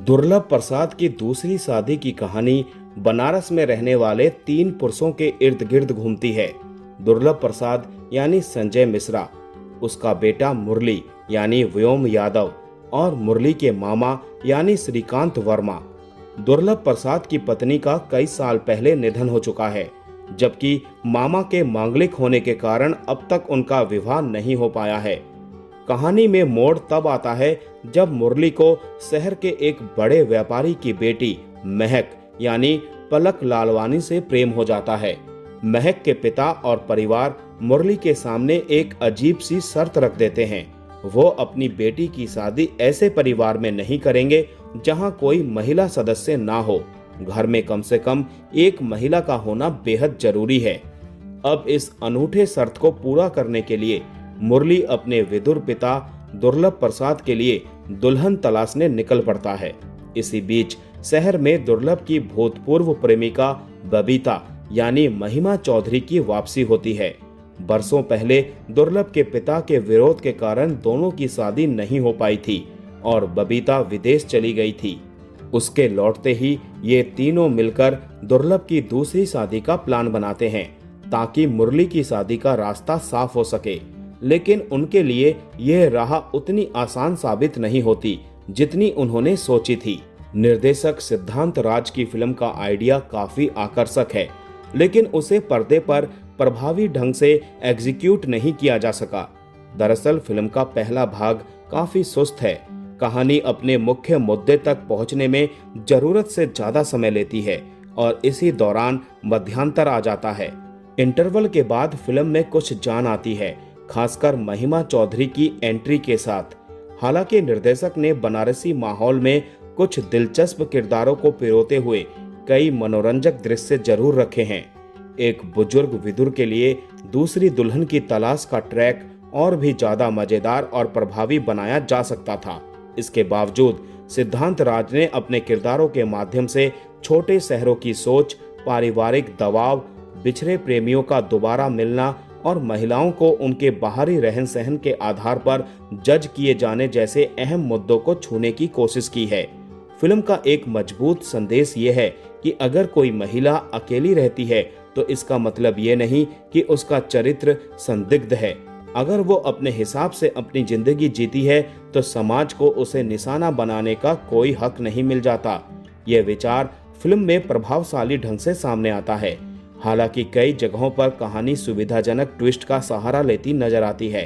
दुर्लभ प्रसाद की दूसरी शादी की कहानी बनारस में रहने वाले 3 पुरुषों के इर्द गिर्द घूमती है। दुर्लभ प्रसाद यानी संजय मिश्रा, उसका बेटा मुरली यानी व्योम यादव और मुरली के मामा यानी श्रीकांत वर्मा। दुर्लभ प्रसाद की पत्नी का कई साल पहले निधन हो चुका है, जबकि मामा के मांगलिक होने के कारण अब तक उनका विवाह नहीं हो पाया है। कहानी में मोड़ तब आता है जब मुरली को शहर के एक बड़े व्यापारी की बेटी महक यानी पलक लालवानी से प्रेम हो जाता है। महक के पिता और परिवार मुरली के सामने एक अजीब सी शर्त रख देते हैं। वो अपनी बेटी की शादी ऐसे परिवार में नहीं करेंगे जहां कोई महिला सदस्य ना हो। घर में कम से कम एक महिला का होना बेहद जरूरी है। अब इस अनूठे शर्त को पूरा करने के लिए मुरली अपने विदुर पिता दुर्लभ प्रसाद के लिए दुल्हन तलाशने निकल पड़ता है। इसी बीच शहर में दुर्लभ की भूतपूर्व प्रेमिका बबीता यानी महिमा चौधरी की वापसी होती है। बरसों पहले दुर्लभ के पिता के विरोध के कारण दोनों की शादी नहीं हो पाई थी और बबीता विदेश चली गई थी। उसके लौटते ही ये तीनों मिलकर दुर्लभ की दूसरी शादी का प्लान बनाते हैं ताकि मुरली की शादी का रास्ता साफ हो सके। लेकिन उनके लिए यह राह उतनी आसान साबित नहीं होती जितनी उन्होंने सोची थी। निर्देशक सिद्धांत राज की फिल्म का आइडिया काफी आकर्षक है, लेकिन उसे पर्दे पर प्रभावी ढंग से एग्जीक्यूट नहीं किया जा सका। दरअसल फिल्म का पहला भाग काफी सुस्त है। कहानी अपने मुख्य मुद्दे तक पहुंचने में जरूरत से ज्यादा समय लेती है और इसी दौरान मध्यांतर आ जाता है। इंटरवल के बाद फिल्म में कुछ जान आती है, खासकर महिमा चौधरी की एंट्री के साथ। हालांकि निर्देशक ने बनारसी माहौल में कुछ दिलचस्प किरदारों को पिरोते हुए कई मनोरंजक दृश्य जरूर रखे हैं। एक बुजुर्ग विदुर के लिए दूसरी दुल्हन की तलाश का ट्रैक और भी ज्यादा मजेदार और प्रभावी बनाया जा सकता था। इसके बावजूद सिद्धांत राज ने अपने किरदारों के माध्यम से छोटे शहरों की सोच, पारिवारिक दबाव, बिछड़े प्रेमियों का दोबारा मिलना और महिलाओं को उनके बाहरी रहन सहन के आधार पर जज किए जाने जैसे अहम मुद्दों को छूने की कोशिश की है। फिल्म का एक मजबूत संदेश ये है कि अगर कोई महिला अकेली रहती है तो इसका मतलब ये नहीं कि उसका चरित्र संदिग्ध है। अगर वो अपने हिसाब से अपनी जिंदगी जीती है तो समाज को उसे निशाना बनाने का कोई हक नहीं मिल जाता। यह विचार फिल्म में प्रभावशाली ढंग से सामने आता है। हालांकि कई जगहों पर कहानी सुविधाजनक ट्विस्ट का सहारा लेती नजर आती है।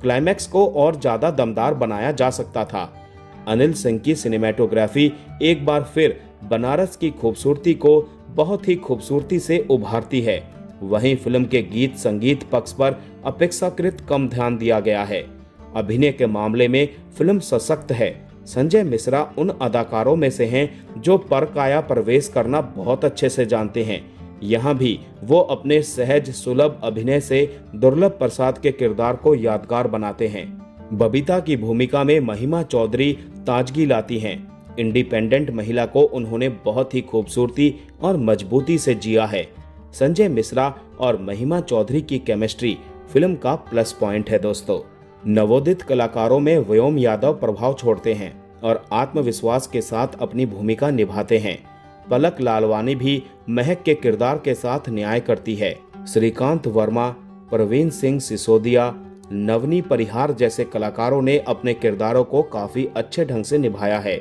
क्लाइमैक्स को और ज्यादा दमदार बनाया जा सकता था। अनिल सिंह की सिनेमैटोग्राफी एक बार फिर बनारस की खूबसूरती को बहुत ही खूबसूरती से उभारती है। वहीं फिल्म के गीत संगीत पक्ष पर अपेक्षाकृत कम ध्यान दिया गया है। अभिनय के मामले में फिल्म सशक्त है। संजय मिश्रा उन अदाकारों में से हैं जो परकाया प्रवेश करना बहुत अच्छे से जानते हैं। यहाँ भी वो अपने सहज सुलभ अभिनय से दुर्लभ प्रसाद के किरदार को यादगार बनाते हैं। बबीता की भूमिका में महिमा चौधरी ताजगी लाती हैं। इंडिपेंडेंट महिला को उन्होंने बहुत ही खूबसूरती और मजबूती से जिया है। संजय मिश्रा और महिमा चौधरी की केमिस्ट्री फिल्म का प्लस पॉइंट है दोस्तों। नवोदित कलाकारों में व्योम यादव प्रभाव छोड़ते हैं और आत्मविश्वास के साथ अपनी भूमिका निभाते हैं। पलक लालवानी भी महक के किरदार के साथ न्याय करती है। श्रीकांत वर्मा, प्रवीण सिंह सिसोदिया, नवनी परिहार जैसे कलाकारों ने अपने किरदारों को काफी अच्छे ढंग से निभाया है।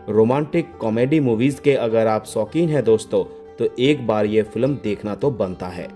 रोमांटिक कॉमेडी मूवीज के अगर आप शौकीन हैं दोस्तों तो एक बार ये फिल्म देखना तो बनता है।